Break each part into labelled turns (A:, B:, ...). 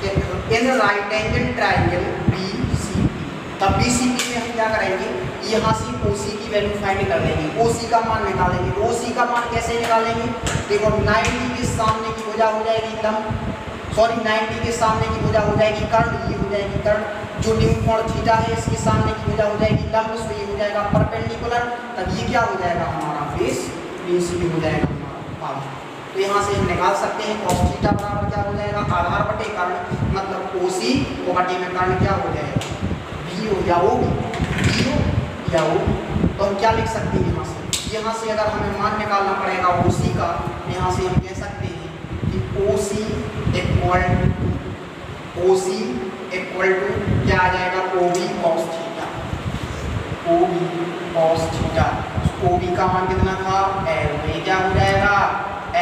A: In right angle triangle BCP। तब BCP में हम क्या करेंगे, यहाँ से OC की वैल्यू फाइंड कर लेंगे, OC का मान निकालेंगे। OC का मान कैसे निकालेंगे, देखो 90 के सामने की भुजा हो जाएगी लंब, 90 के सामने की भुजा हो जाएगी कर्ण, ये हो जाएगी कर्ण। जो न्यून कोण थीटा है इसके सामने की भुजा हो जाएगी लंब, सो ये हो जाएगा परपेंडिकुलर। तब ये क्या हो जाएगा हमारा फेस, BCP हो जाएगा हमारा आधार। तो यहाँ से हम निकाल सकते हैं cos थीटा बराबर क्या हो जाएगा, आधार बटे कर्ण, मतलब OC को बटे में कर्ण क्या हो जाएगा, B हो या O, B हो या O। तो हम क्या लिख सकते हैं यहाँ से अगर हमें मान निकालना पड़ेगा OC का, यहाँ से हम कह सकते हैं कि OC इक्वल टू क्या आ जाएगा, OB cos theta, OB cos theta. OB का मान कितना था L, तो ये क्या हो जाएगा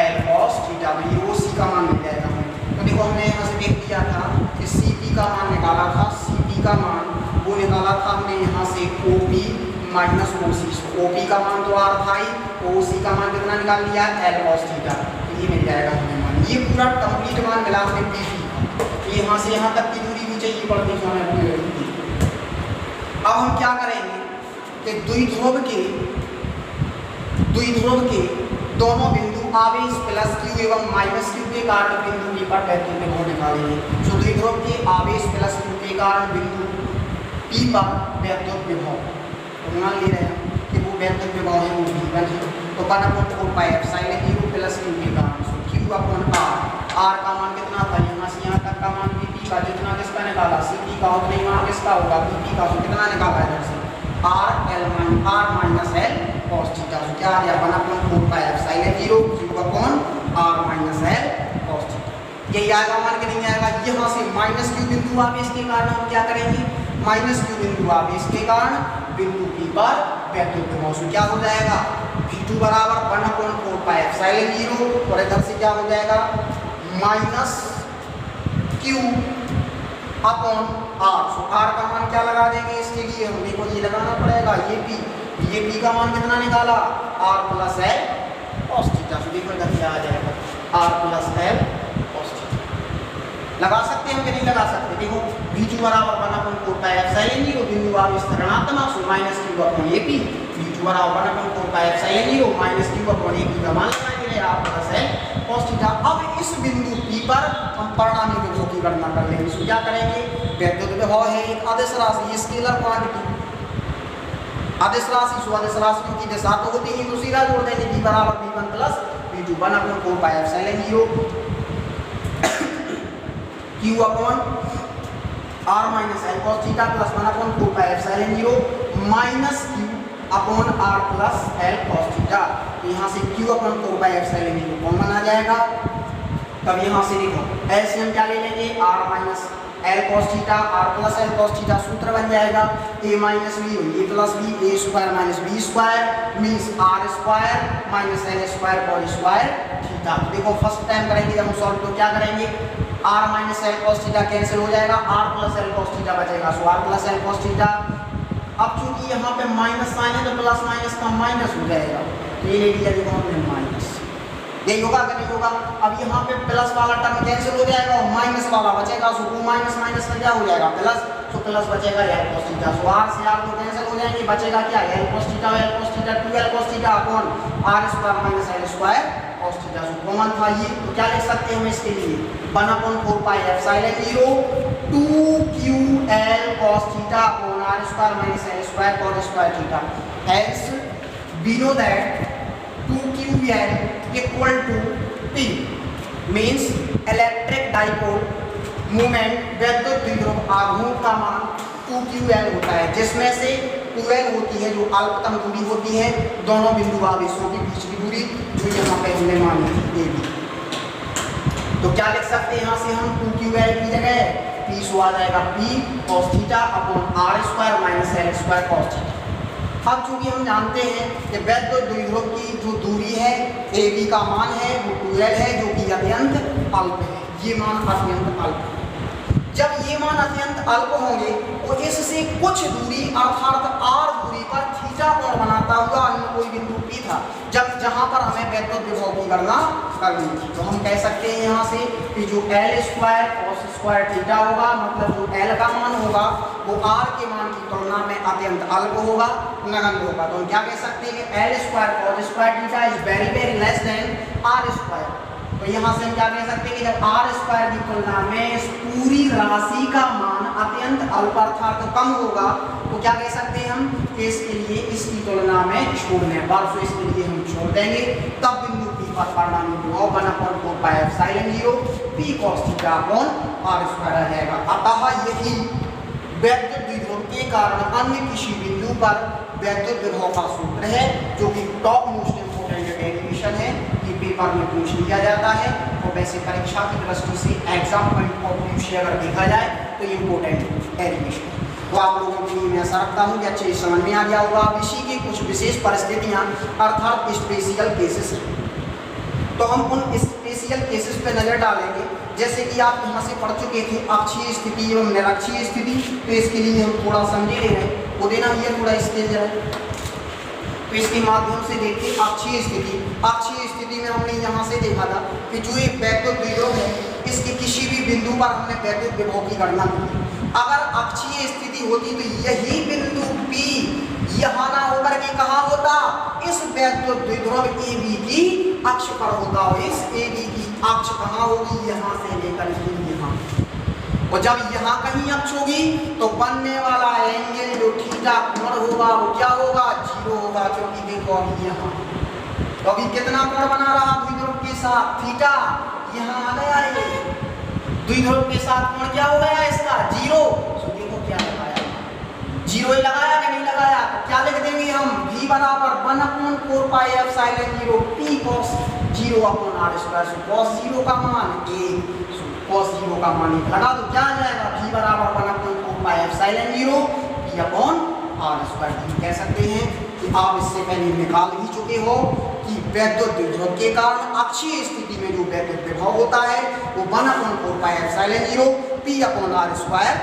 A: L cos थीटा, तो ये OC का मान मिल जाएगा हमें। तो देखो हमने यहाँ से देख लिया था कि CP का मान निकाला था, CP का मान वो निकाला था हमने यहाँ से OP माइनस OC। OP का मान तो R था ही, OC का मान कितना निकाल लिया L cos थीटा, तो ये मिल जाएगा हमें मान। ये पूरा कंप्लीट मान मिला हमें PP का, यहाँ से यहाँ तक की दूरी भी चाहिए पड़ती है हमें। अब हम क्या करेंगे कि द्विध्रुव के दोनों बिंदु आवेश प्लस Q एवं माइनस Q के कारण बिंदु P पर वैद्युत विभव निकालेंगे। तो द्विध्रुव के आवेश प्लस Q के कारण बिंदु P पर वैद्युत विभव, तो मान ले रहे हैं कि वो वैद्युत विभव है वो V1 है, तो 1/4 पाई एप्सिलॉन 0 प्लस Q के कारण, सो Q/R। R का मान कितना था, यहाँ से यहाँ तक का मान PP का, जितना किसका निकाला CP का, उतना ही मान किसका होगा PP का, तो कितना निकाला इधर से R minus L cos theta, तो क्या आ गया 1/4 pi epsilon 0 Q/R minus L cos theta. यही आएगा मान के नहीं आएगा। यहाँ से माइनस Q बिंदु आवेश के कारण हम क्या करेंगे, माइनस Q बिंदु आवेश के कारण बिंदु P पर वैद्युत विभव, सो क्या हो जाएगा V2 बराबर 1/4 पाई एप्सिलॉन 0, और इधर से क्या हो जाएगा माइनस Q अपॉन R। सो R का मान क्या लगा देंगे इसके लिए, हम देखो ये लगाना पड़ेगा, ये P का मान कितना निकाला R plus L cos theta. So देखो इधर क्या आ जाएगा R plus L cos theta. लगा सकते हैं हम कि नहीं लगा सकते, देखो V2 बराबर 1/4 पाई एप्सिलॉन 0, बिंदु आवेश ऋणात्मक, so minus Q upon AP। V2 बराबर 1/4 pi epsilon 0 minus Q upon AP का मान लगाएंगे R plus L cos theta. अब इस बिंदु P पर हम परिणामी विभव की गणना कर लेंगे। सो क्या करेंगे, वैद्युत विभव है एक अदिश राशि, स्केलर क्वांटिटी अदिश राशि, सो अदिश राशियों की दिशा तो होती है, तो सीधा जोड़ देंगे V बराबर V1 plus V2 1/4 pi epsilon 0 Q upon R minus L cos theta plus 1/4 pi epsilon 0 minus Q upon R plus L cos theta. यहाँ से Q upon 4 pi epsilon 0 common आ जाएगा। तब यहाँ से देखो LCM क्या ले लेंगे, R minus L cos theta, R plus L cos theta, सूत्र बन जाएगा A minus B A plus B, A square minus B square means R square minus L square cos square theta. देखो first time करेंगे जब हम solve तो क्या करेंगे, R minus L cos theta cancel हो जाएगा, R plus L cos theta बचेगा, सो R plus L cos theta. अब चूंकि यहाँ पे माइनस साइन है तो प्लस माइनस का माइनस हो जाएगा, ये ले लिया देखो हमने माइनस, यही होगा कि नहीं होगा। अब यहाँ पे प्लस वाला टर्म कैंसिल हो जाएगा और माइनस वाला बचेगा, सो 2 माइनस माइनस में क्या हो जाएगा प्लस, तो प्लस बचेगा L cos थीटा। सो R से R तो कैंसिल हो जाएंगे, बचेगा क्या L cos theta 2L cos theta upon R square minus L square cos theta. So common था ये, तो क्या लिख सकते हैं हम इसके लिए 1/4 pi epsilon 0 2QL cos theta upon R square minus L square cos square theta. Hence we know that 2QL equal to P means electric dipole moment वैद्युत द्विध्रुव आघूर्ण का मान 2QL होता है, जिसमें से 2L होती है जो अल्पतम दूरी होती है दोनों बिंदु आवेशों के बीच की दूरी, जो यहाँ पे हमने मानी थी AB। तो क्या लिख सकते हैं यहाँ से हम 2QL की जगह P सो आ जाएगा P cos theta upon R square minus L square cos theta. अब चूंकि हम जानते हैं कि वैद्युत द्विध्रुव की जो दूरी है AB का मान है वो 2L है, जो कि अत्यंत अल्प है, ये मान अत्यंत अल्प है। जब ये मान अत्यंत अल्प होंगे तो इससे कुछ दूरी अर्थात R दूरी पर थीटा थीटा कोण बनाता हुआ अन्य कोई बिंदु P था जहां पर हमें वैद्युत विभव की गणना करनी थी। तो हम कह सकते हैं यहाँ से कि जो L square cos square theta होगा, मतलब जो L का मान होगा वो R के मान की तुलना में अत्यंत अल्प होगा, नगण्य होगा। तो हम क्या कह सकते हैं कि L square cos square theta is very less than R square. तो यहाँ से हम क्या कह सकते हैं कि जब R स्क्वायर की तुलना में इस पूरी राशि का मान अत्यंत अल्प अर्थात कम होगा तो क्या कह सकते हैं हम कि इसके लिए इसकी तुलना में छोड़ने पर, तो इसके लिए हम छोड़ देंगे, तब बिंदु P पर परिणामी विभव 1/4 pi epsilon 0 P cos theta upon R square रहेगा। अतः यही वैद्युत द्विध्रुव के कारण अन्य किसी बिंदु पर वैद्युत विभव का सूत्र है, जो कि टॉप मोस्ट इंपोर्टेंट डेरिवेशन है, ये पेपर में पूछ लिया जाता है। और वैसे परीक्षा की दृष्टि से एग्जाम पॉइंट ऑफ व्यू से अगर देखा जाए तो इम्पोर्टेंट डेरिवेशन है। तो आप लोगों के लिए मैं आशा रखता हूँ कि अच्छे से समझ में आ गया होगा। अब इसी की कुछ विशेष परिस्थितियाँ अर्थात स्पेशल केसेस हैं, तो हम उन स्पेशल केसेस पे नजर डालेंगे। जैसे कि आप यहाँ से पढ़ चुके थे अक्षीय स्थिति एवं निरक्षीय स्थिति, तो इसके लिए हम थोड़ा समझे ले रहे हैं, वो देना भी है थोड़ा स्टेज है। तो इसके माध्यम से देखिए अक्षीय स्थिति। अक्षीय स्थिति में हमने यहाँ से देखा था कि जो एक वैद्युत द्विध्रुव है इसके किसी भी बिंदु पर हमने वैद्युत विभव की गणना की। अगर अक्षीय स्थिति होती तो यही बिंदु P यहाँ ना होकर के कहाँ होता, इस वैद्युत द्विध्रुव AB की अक्ष पर होता। और इस AB की अक्ष कहाँ होगी, यहाँ से लेकर के यहाँ, और जब यहाँ कहीं अक्ष होगी तो बनने वाला एंगल जो थीटा कोण होगा वो क्या होगा, 0 होगा। क्योंकि देखो अभी यहाँ तो अभी कितना कोण बना रहा द्विध्रुव के साथ, थीटा, यहाँ आ गया है द्विध्रुव के साथ कोण क्या हो गया इसका, 0। तो देखो क्या लगाया, 0 ही लगाया कि नहीं लगाया, तो क्या लिख देंगे हम, V बराबर 1/4 pi epsilon 0 P cos 0 upon R square. cos 0 का मान 1, cos 0 का मान 1 लगा तो क्या आ जाएगा, V बराबर 1/4 pi epsilon 0 P upon R square. हम कह सकते हैं कि आप इससे पहले निकाल ही चुके हो कि वैद्युत द्विध्रुव के कारण अक्षीय स्थिति में जो वैद्युत विभव होता है वो 1/4 pi epsilon 0 P upon R square.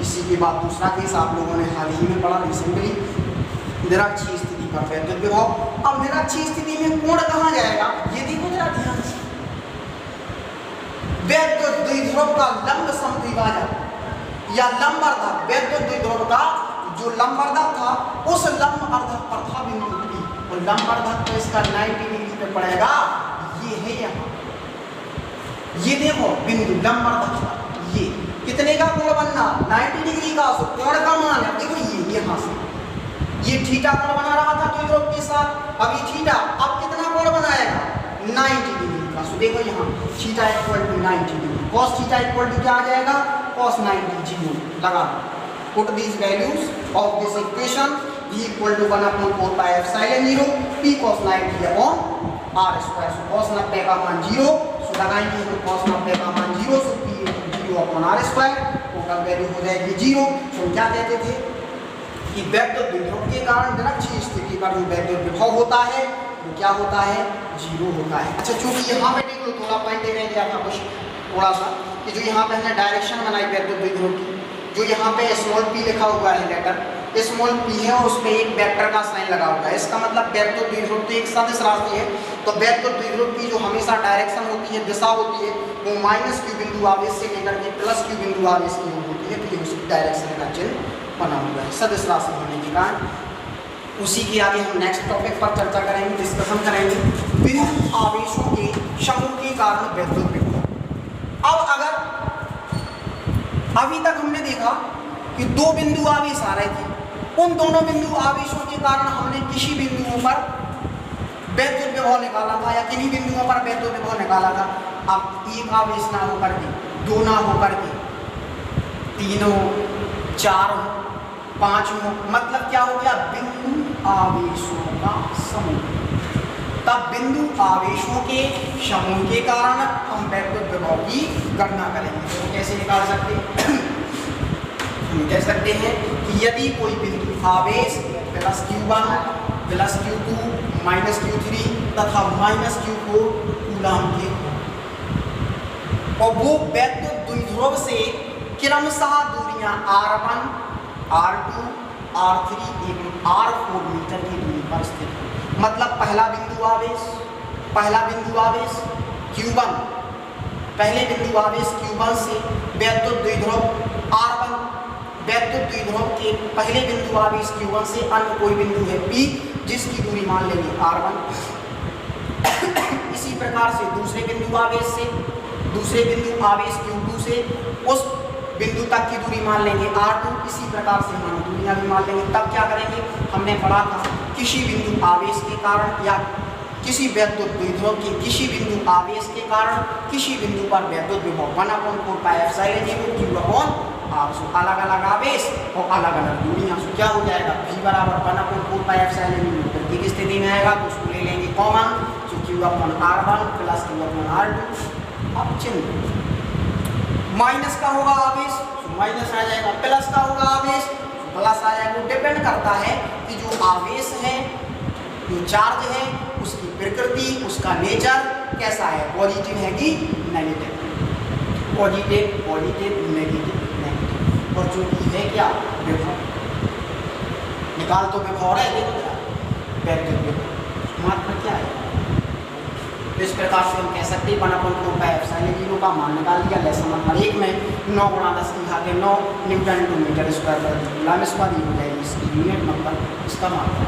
A: इसी के बाद दूसरा केस आप लोगों ने हाल ही में पढ़ा रिसेंटली, निरक्षीय स्थिति पर वैद्युत विभव। अब निरक्षीय स्थिति में कोण कहाँ जाएगा, ये देखो जरा ध्यान से, वैद्युत द्विध्रुव का लंब समद्विभाजक या लंबर्धक, वैद्युत द्विध्रुव का जो लंबर्धक था उस लंबर्धक पर था बिंदु P, और लंबर्धक तो इसका 90 डिग्री पे पड़ेगा, ये है यहाँ, ये देखो बिंदु लंबर्धक का, ये कितने का कोण बनना, 90 डिग्री का। सो कोण का मान है देखो ये यहाँ से, ये थीटा कोण बना रहा था द्विध्रुव के साथ, अब ये थीटा अब कितना कोण बनाएगा, 90 डिग्री का। सो देखो यहाँ theta equal to 90 degree, cos theta equal to क्या आ जाएगा, cos 90 0 लगा। Put these values of this equation, V equal to 1/4 pi epsilon 0 P cos 90 upon R square. So cos 90 का मान 0, सो लगाएंगे हम cos 90 का मान 0, सो P 0 upon R square, total value हो जाएगी 0। तो क्या कहते थे कि वैद्युत द्विध्रुव के कारण निरक्षीय स्थिति पर जो वैद्युत विभव होता है वो क्या होता है, 0 होता है। अच्छा चूंकि यहाँ पे देख लो थोड़ा पॉइंट दे रह गया था कुछ थोड़ा सा, कि जो यहाँ पे हमने डायरेक्शन बनाई वैद्युत द्विध्रुव की, जो यहाँ पे स्मॉल p लिखा हुआ है लेटर, स्मॉल p है और उस पे एक वेक्टर का साइन लगा हुआ है, इसका मतलब वैद्युत द्विध्रुव तो एक सदिश राशि है। तो वैद्युत द्विध्रुव की जो हमेशा डायरेक्शन होती है, दिशा होती है, वो -q बिंदु आवेश से लेकर के +q बिंदु आवेश की होती है, फिर उसी डायरेक्शन का चिन्ह बना हुआ है सदिश राशि होने के कारण। उसी के आगे हम नेक्स्ट टॉपिक पर चर्चा करेंगे, डिस्कशन करेंगे विद्युत आवेशों के समूह के कारण वैद्युत विभव। अब अगर अभी तक हमने देखा कि दो बिंदु आवेश आ रहे थे, उन दोनों बिंदु आवेशों के कारण हमने किसी बिंदुओं पर वैद्युत विभव निकाला था या किन्हीं बिंदुओं पर वैद्युत विभव निकाला था। अब एक आवेश ना होकर के, दो ना होकर के, तीन हो, चार हो, पांच हो, मतलब क्या हो गया, बिंदु आवेशों का समूह। तब बिंदु आवेशों के समूह के कारण हम वैद्युत विभव की गणना करेंगे। तो कैसे निकाल सकते हैं, हम कह सकते हैं कि यदि कोई बिंदु आवेश +q1 +q2 -q3 तथा -q4 कूलम्ब के और वो वैद्युत द्विध्रुव से क्रमशः दूरियां r1 r2 R3 एवं R4 मीटर की दूरी पर स्थित है। मतलब पहला बिंदु आवेश Q1, पहले बिंदु आवेश Q1 से वैद्युत द्विध्रुव R1, वैद्युत द्विध्रुव के पहले बिंदु आवेश Q1 से अन्य कोई बिंदु है P, जिसकी दूरी मान लेंगे R1। इसी प्रकार से दूसरे बिंदु आवेश Q2 से उस बिंदु तक की दूरी मान लेंगे R2। इसी प्रकार से हम दूरियां भी मान लेंगे। तब क्या करेंगे, हमने पढ़ा था किसी बिंदु आवेश के कारण या किसी वैद्युत द्विध्रुव के किसी बिंदु आवेश के कारण किसी बिंदु पर वैद्युत विभव 1/4πε0 Q/R। अलग अलग आवेश और अलग अलग दूरियां, क्या हो जाएगा V बराबर 1/4πε0 प्रत्येक स्थिति में आएगा तो उसको ले लेंगे कॉमन, Q/R1 प्लस Q/R2। अब चिन्ह माइनस का होगा आवेश तो माइनस आ जाएगा, प्लस का होगा आवेश तो प्लस आ जाएगा। डिपेंड करता है कि जो आवेश है, जो चार्ज है, उसकी प्रकृति, उसका नेचर कैसा है, पॉजिटिव है कि नेगेटिव, पॉजिटिव नेगेटिव। और जो कि है क्या, विभव निकाल तो विभव रहे, वैद्युत विभव मात्रा क्या है। तो इस प्रकार से हम कह सकते हैं 1/4πε0 का मान निकाल दिया। लेसन नंबर 1 में 9 × 10 की घात 9 न्यूटन टू मीटर स्क्वायर पर जूल इस पर हो जाएगी इसकी यूनिट नंबर, इसका मात्रा।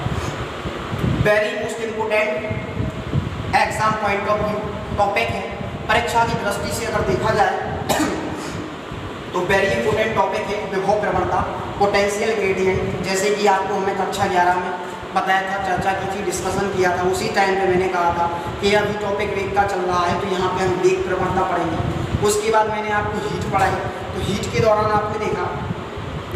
A: Very most important exam point of view topic है, परीक्षा की दृष्टि से अगर देखा जाए तो वेरी इंपॉर्टेंट टॉपिक है विभव प्रवणता, पोटेंशियल ग्रेडियंट। जैसे कि आपको हमने कक्षा 11 में बताया था, चर्चा की थी, डिस्कशन किया था। उसी टाइम पे मैंने कहा था कि अभी टॉपिक वेग का चल रहा है तो यहाँ पे हम वेग प्रवणता पढ़ेंगे। उसके बाद मैंने आपको हीट पढ़ाई, तो हीट के दौरान आपने देखा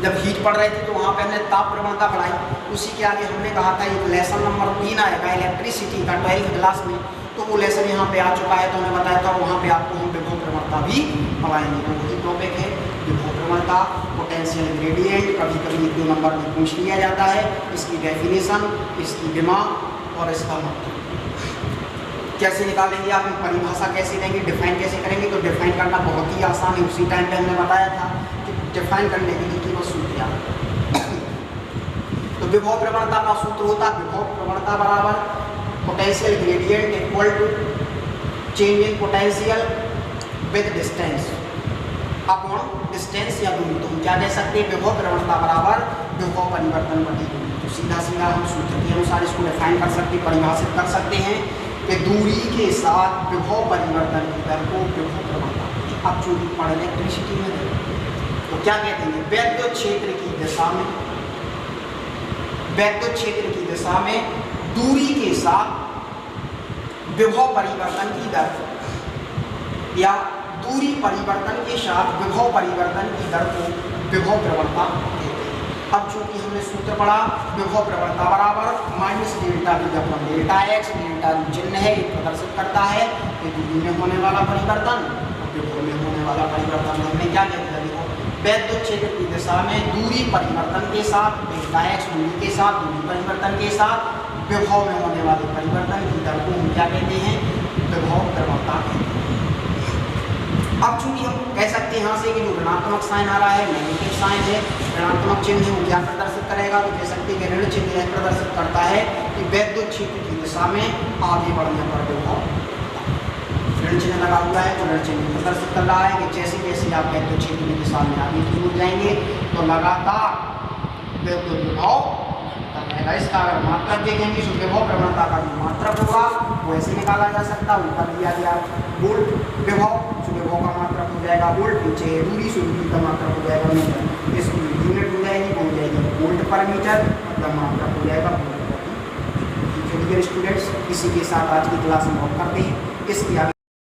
A: जब हीट पढ़ रहे थे तो वहाँ पे हमने ताप प्रवणता पढ़ाई। उसी के आगे हमने कहा था एक लेसन नंबर 3 आएगा इलेक्ट्रिसिटी का 12th क्लास में, तो वो लेसन यहाँ पे आ चुका है। तो हमने बताया था वहाँ पे आपको हम विभव प्रवणता भी पढ़ाएंगे। तो वही टॉपिक है विभव प्रवणता, पोटेंशियल ग्रेडियंट। कभी कभी 1-2 नंबर में पूछ लिया जाता है, इसकी डेफिनेशन, इसकी दिमाग और इसका मतलब कैसे निकालेंगे, आप परिभाषा कैसे देंगे, डिफाइन कैसे करेंगे। तो डिफाइन करना बहुत ही आसान है। उसी टाइम पे हमने बताया था कि डिफाइन करने के लिए केवल सूत्र याद। तो विभव प्रवणता का सूत्र होता है विभव प्रवणता बराबर potential gradient equal to change in potential with distance upon distance या दूरी। तो हम क्या कह सकते हैं, विभव प्रवणता बराबर विभव परिवर्तन बटी दूरी। तो सीधा सीधा हम सूत्र के अनुसार इसको डिफाइन कर सकते, परिभाषित कर सकते हैं कि दूरी के साथ विभव परिवर्तन की दर को विभव प्रवणता। अब चूंकि पढ़ इलेक्ट्रिसिटी में तो क्या कहते हैं, वैद्युत क्षेत्र की दिशा में, वैद्युत क्षेत्र की दिशा में दूरी के साथ विभव परिवर्तन की दर या दूरी परिवर्तन के साथ विभव परिवर्तन की दर को विभव प्रवणता कहते हैं। अब चूंकि हमने सूत्र पढ़ा विभव प्रवणता बराबर minus delta V upon delta x। Delta चिन्ह है, ये प्रदर्शित करता है कि दूरी में होने वाला परिवर्तन और विभव में होने वाला परिवर्तन। हमने क्या किया, वैद्युत क्षेत्र की दिशा में दूरी परिवर्तन के साथ डेल्टा x दूरी के साथ दूरी परिवर्तन के साथ विभव में होने वाले परिवर्तन की दर को हम क्या कहते हैं, विभव प्रवणता कहते हैं। अब चूंकि हम कह सकते हैं यहाँ से कि जो ऋणात्मक साइन आ रहा है, नेगेटिव साइन है, ऋणात्मक चिन्ह है वो क्या प्रदर्शित करेगा, तो कह सकते हैं कि ऋण चिन्ह यह प्रदर्शित करता है कि वैद्युत क्षेत्र की दिशा में आगे बढ़ने पर विभव। ऋण चिन्ह लगा हुआ है तो ऋण चिन्ह प्रदर्शित कर रहा है कि जैसे जैसे आप वैद्युत क्षेत्र की दिशा में आगे की ओर जाएंगे तो लगातार वैद्युत विभव रहेगा। इसका अगर मात्रक देखेंगे तो विभव प्रवणता का जो मात्रक होगा वो ऐसे निकाला जा सकता है। ऊपर दिया गया वोल्ट विभव, जो विभव का मात्रक हो जाएगा वोल्ट, नीचे दूरी, सो दूरी का मात्रक हो जाएगा मीटर, इसकी यूनिट हो जाएगी वो हो जाएगी वोल्ट पर मीटर, मतलब मात्रक हो जाएगा वोल्ट पर। चलिए स्टूडेंट्स, इसी के साथ आज की क्लास में ऑफ करते हैं। इसके आगे